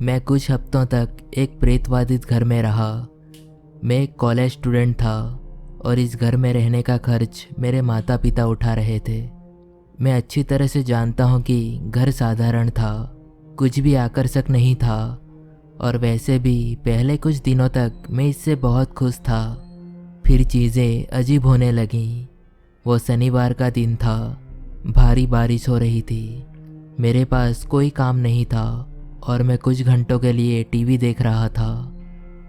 मैं कुछ हफ्तों तक एक प्रेतवादित घर में रहा। मैं एक कॉलेज स्टूडेंट था और इस घर में रहने का खर्च मेरे माता पिता उठा रहे थे। मैं अच्छी तरह से जानता हूँ कि घर साधारण था, कुछ भी आकर्षक नहीं था और वैसे भी पहले कुछ दिनों तक मैं इससे बहुत खुश था। फिर चीज़ें अजीब होने लगीं। वो शनिवार का दिन था, भारी बारिश हो रही थी। मेरे पास कोई काम नहीं था और मैं कुछ घंटों के लिए टीवी देख रहा था।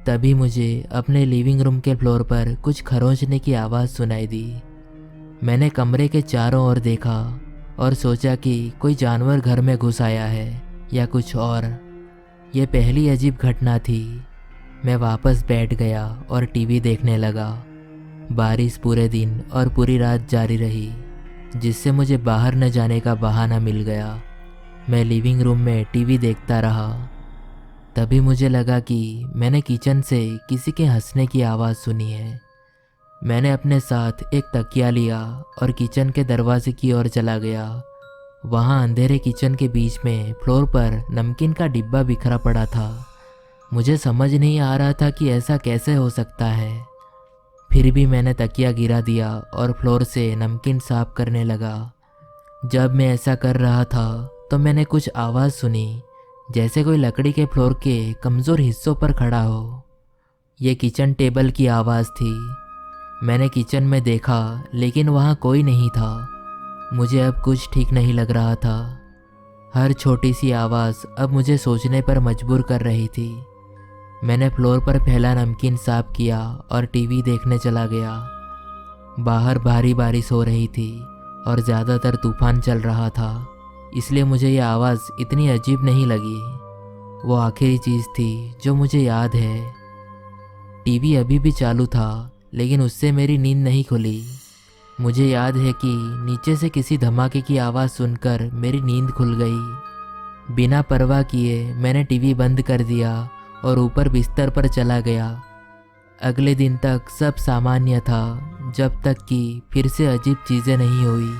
तभी मुझे अपने लिविंग रूम के फ्लोर पर कुछ खरोंचने की आवाज़ सुनाई दी। मैंने कमरे के चारों ओर देखा और सोचा कि कोई जानवर घर में घुस आया है या कुछ और। ये पहली अजीब घटना थी। मैं वापस बैठ गया और टीवी देखने लगा। बारिश पूरे दिन और पूरी रात जारी रही, जिससे मुझे बाहर न जाने का बहाना मिल गया। मैं लिविंग रूम में टीवी देखता रहा। तभी मुझे लगा कि मैंने किचन से किसी के हंसने की आवाज़ सुनी है। मैंने अपने साथ एक तकिया लिया और किचन के दरवाजे की ओर चला गया। वहाँ अंधेरे किचन के बीच में फ्लोर पर नमकीन का डिब्बा बिखरा पड़ा था। मुझे समझ नहीं आ रहा था कि ऐसा कैसे हो सकता है। फिर भी मैंने तकिया गिरा दिया और फ्लोर से नमकीन साफ करने लगा। जब मैं ऐसा कर रहा था तो मैंने कुछ आवाज़ सुनी, जैसे कोई लकड़ी के फ्लोर के कमज़ोर हिस्सों पर खड़ा हो। ये किचन टेबल की आवाज़ थी। मैंने किचन में देखा लेकिन वहाँ कोई नहीं था। मुझे अब कुछ ठीक नहीं लग रहा था। हर छोटी सी आवाज़ अब मुझे सोचने पर मजबूर कर रही थी। मैंने फ्लोर पर फैला नमकीन साफ किया और टीवी देखने चला गया। बाहर भारी बारिश हो रही थी और ज़्यादातर तूफान चल रहा था, इसलिए मुझे यह आवाज़ इतनी अजीब नहीं लगी। वो आखिरी चीज़ थी जो मुझे याद है। टीवी अभी भी चालू था लेकिन उससे मेरी नींद नहीं खुली। मुझे याद है कि नीचे से किसी धमाके की आवाज़ सुनकर मेरी नींद खुल गई। बिना परवाह किए मैंने टीवी बंद कर दिया और ऊपर बिस्तर पर चला गया। अगले दिन तक सब सामान्य था, जब तक कि फिर से अजीब चीज़ें नहीं हुई।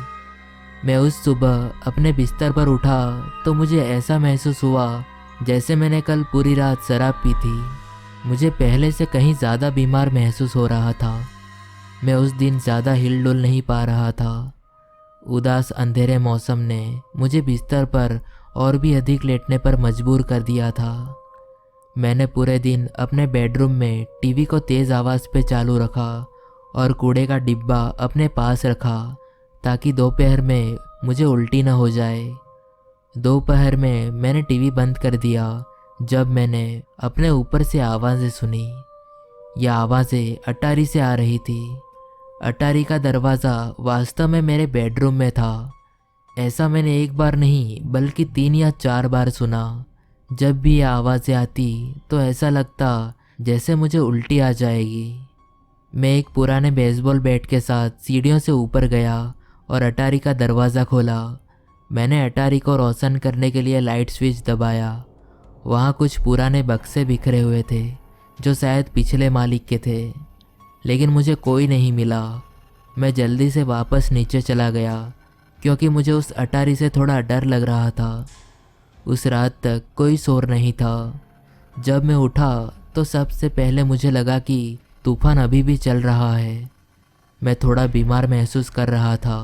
मैं उस सुबह अपने बिस्तर पर उठा तो मुझे ऐसा महसूस हुआ जैसे मैंने कल पूरी रात शराब पी थी। मुझे पहले से कहीं ज़्यादा बीमार महसूस हो रहा था। मैं उस दिन ज़्यादा हिलडुल नहीं पा रहा था। उदास अंधेरे मौसम ने मुझे बिस्तर पर और भी अधिक लेटने पर मजबूर कर दिया था। मैंने पूरे दिन अपने बेडरूम में टीवी को तेज़ आवाज़ पे चालू रखा और कूड़े का डिब्बा अपने पास रखा ताकि दोपहर में मुझे उल्टी न हो जाए। दोपहर में मैंने टीवी बंद कर दिया जब मैंने अपने ऊपर से आवाज़ें सुनी। यह आवाज़ें अटारी से आ रही थी। अटारी का दरवाज़ा वास्तव में मेरे बेडरूम में था। ऐसा मैंने एक बार नहीं बल्कि 3 या 4 बार सुना। जब भी ये आवाज़ें आती तो ऐसा लगता जैसे मुझे उल्टी आ जाएगी। मैं एक पुराने बेसबॉल बैट के साथ सीढ़ियों से ऊपर गया और अटारी का दरवाज़ा खोला। मैंने अटारी को रोशन करने के लिए लाइट स्विच दबाया। वहाँ कुछ पुराने बक्से बिखरे हुए थे जो शायद पिछले मालिक के थे, लेकिन मुझे कोई नहीं मिला। मैं जल्दी से वापस नीचे चला गया क्योंकि मुझे उस अटारी से थोड़ा डर लग रहा था। उस रात तक कोई शोर नहीं था। जब मैं उठा तो सबसे पहले मुझे लगा कि तूफान अभी भी चल रहा है। मैं थोड़ा बीमार महसूस कर रहा था।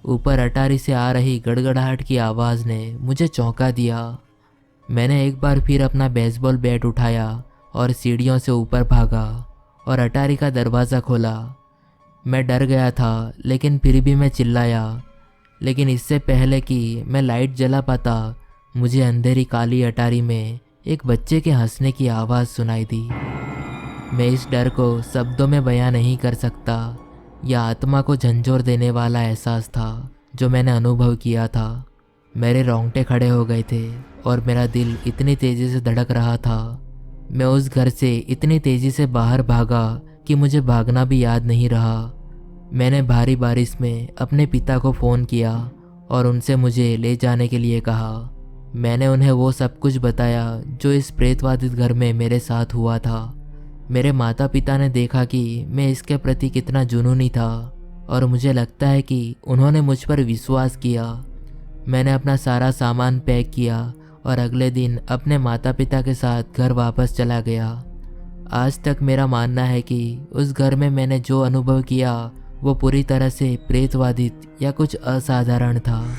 ऊपर अटारी से आ रही गड़गड़ाहट की आवाज़ ने मुझे चौंका दिया। मैंने एक बार फिर अपना बेसबॉल बैट उठाया और सीढ़ियों से ऊपर भागा और अटारी का दरवाज़ा खोला। मैं डर गया था लेकिन फिर भी मैं चिल्लाया। लेकिन इससे पहले कि मैं लाइट जला पाता, मुझे अंधेरी काली अटारी में एक बच्चे के हंसने की आवाज़ सुनाई दी। मैं इस डर को शब्दों में बयां नहीं कर सकता। यह आत्मा को झंझोर देने वाला एहसास था जो मैंने अनुभव किया था। मेरे रोंगटे खड़े हो गए थे और मेरा दिल इतनी तेज़ी से धड़क रहा था। मैं उस घर से इतनी तेज़ी से बाहर भागा कि मुझे भागना भी याद नहीं रहा। मैंने भारी बारिश में अपने पिता को फ़ोन किया और उनसे मुझे ले जाने के लिए कहा। मैंने उन्हें वो सब कुछ बताया जो इस प्रेतवादित घर में मेरे साथ हुआ था। मेरे माता पिता ने देखा कि मैं इसके प्रति कितना जुनूनी था और मुझे लगता है कि उन्होंने मुझ पर विश्वास किया। मैंने अपना सारा सामान पैक किया और अगले दिन अपने माता पिता के साथ घर वापस चला गया। आज तक मेरा मानना है कि उस घर में मैंने जो अनुभव किया वो पूरी तरह से प्रेतवादित या कुछ असाधारण था।